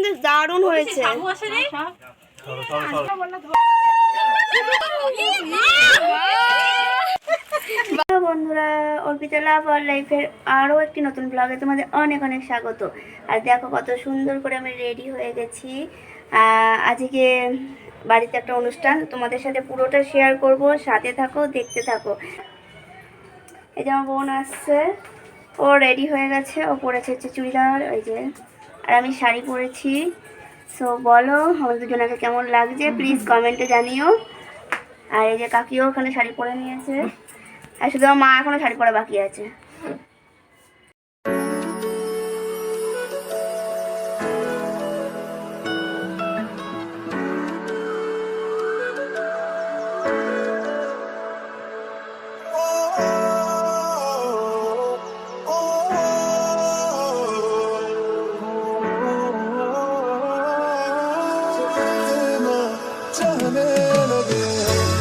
কিন্তু দারুণ হয়েছে। বন্ধুরা, অর্পিতা লাভ আর লাইফের আরও একটি নতুন ব্লগে তোমাদের অনেক অনেক স্বাগত। আর দেখো কত সুন্দর করে আমি রেডি হয়ে গেছি। আজকে বাড়িতে একটা অনুষ্ঠান, তোমাদের সাথে পুরোটা শেয়ার করব, সাথে থাকো, দেখতে থাকো। এই যে আমার বোন আসছে, ও রেডি হয়ে গেছে, ও পরেছে হচ্ছে চুড়িদার, ওই যে, আর আমি শাড়ি পরেছি। সো বলো আমাদের দুজনকে কেমন লাগছে, প্লিজ কমেন্টে জানিও। আর এই যে কাকিও ওখানে শাড়ি পরে নিয়েছে, আর শুধু আমার মা এখনো শাড়ি পরা বাকি আছে।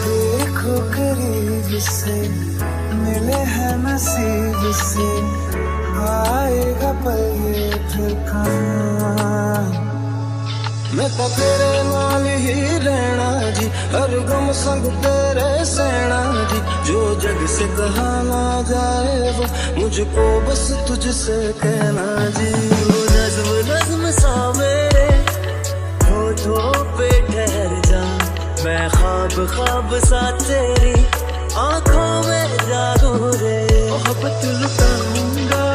देखो करीब से मिले हैं नसीब से आएगा पल ये फिर कहाँ। मैं तो तेरे नाल ही रहना जी, हर गम संग तेरे सहना जी। जो जग से कहा ना जाए वो मुझको बस तुझसे कहना जी। वो नज़्म नज़्म सा मेरे होठों पे ठहर जा, मैं ख्वाब ख्वाब सा तेरी आंखों में जागू रे। मोहब्बत लुटाऊंगा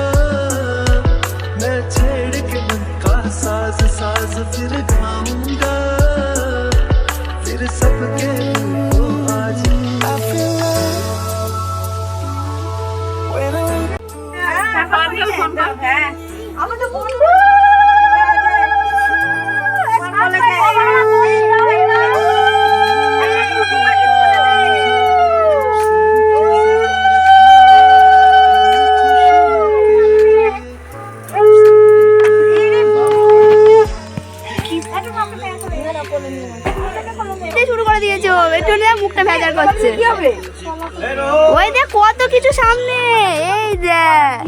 मैं छेड़ के मन का साज साज, फिर गाऊंगा फिर सबके दिल को आज। I feel love when শুরু করে দিয়েছে, একটু মুখটা ভেজাল করছে। ওই দেখ কত কিছু সামনে, এই দেখ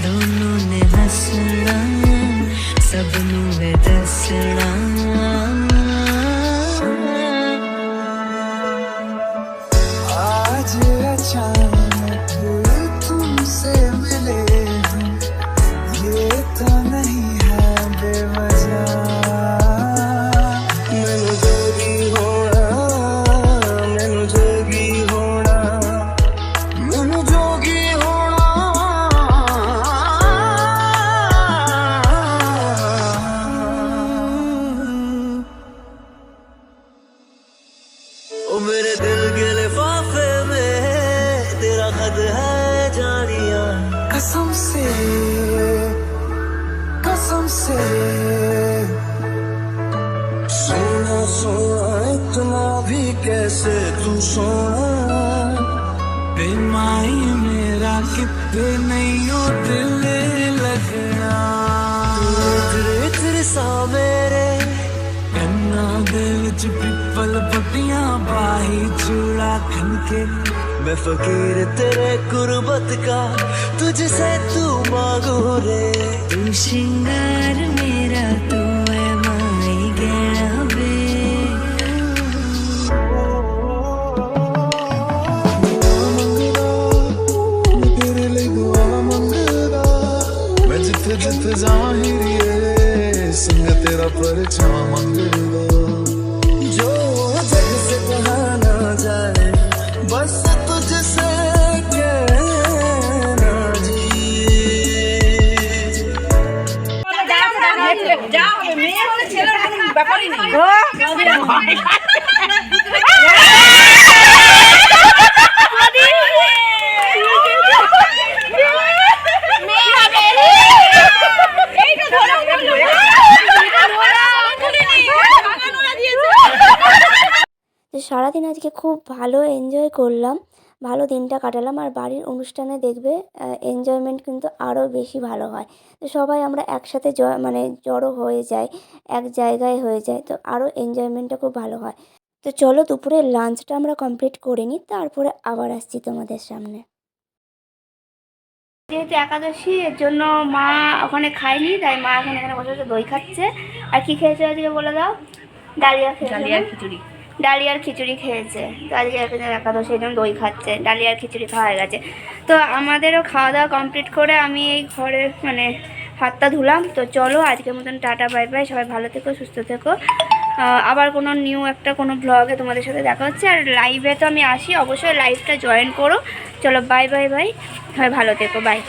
दोनों ने हंसना सबनू ने दसना। आज अचानक तुमसे मिले हम, ये तो नहीं है बेवजह। मैनू जोगी होना, मैनू जोगी होना, मैनू जोगी होना। ओ मेरे दिल के लिफाफे में तेरा खत है जानिया। कसम से सोना सोना इतना भी कैसे तू सोना। बेमाई मेरा कितने नहीं हो दिल लगना। तेरे तेरे सा मेरे कन्ना दे विच पिपल पट्टियां बाही चूड़ा खनके। मैं फकीर तेरे गुरबत का तुझसे तू मांगू रे। तू श्रृंगार मेरा तू है माई गहना वे। तेरे लिए दुआ मंगदा मैं जिथे जिथे जाहिरिए संग तेरा परछां मंगदा। जो जग से कहा ना जाए बस तुझसे कहना जी। যা হবে, মেয়ে হলে ছেলের কোনো ব্যাপারই নেই। সারাদিন আজকে খুব ভালো এনজয় করলাম, ভালো দিনটা কাটালাম। আর বাড়ির অনুষ্ঠানে দেখবে এনজয়মেন্ট কিন্তু আরও বেশি ভালো হয়। তো সবাই আমরা একসাথে মানে জড়ো হয়ে যাই, এক জায়গায় হয়ে যায়, তো আরও এনজয়মেন্টটা খুব ভালো হয়। তো চলো দুপুরের লাঞ্চটা আমরা কমপ্লিট করে নিই, তারপরে আবার আসছি তোমাদের সামনে। যেহেতু একাদশী এর জন্য মা ওখানে খায়নি, তাই মা এখন এখানে বসে বসে দই খাচ্ছে। আর কি খেয়েছে আজকে বলে দাও? ডালিয়া খেয়েছে। ডালিয়ার খিচুড়ি। ডালিয়ার খিচুড়ি খেয়েছে। তো আজকে একাদশী এই জন্য দই খাচ্ছে, ডালিয়ার খিচুড়ি খাওয়া হয়ে গেছে। তো আমাদেরও খাওয়া দাওয়া কমপ্লিট করে আমি এই ঘরে মানে হাতটা ধুলাম। তো চলো আজকের মতন টাটা বাই বাই, সবাই ভালো থেকো সুস্থ থেকো। আবার কোনো নিউ একটা কোনো ব্লগে তোমাদের সাথে দেখা হচ্ছে। আর লাইভে তো আমি আসি, অবশ্যই লাইভটা জয়েন করো। চলো বাই বাই বাই, সবাই ভালো থেকো, বাই।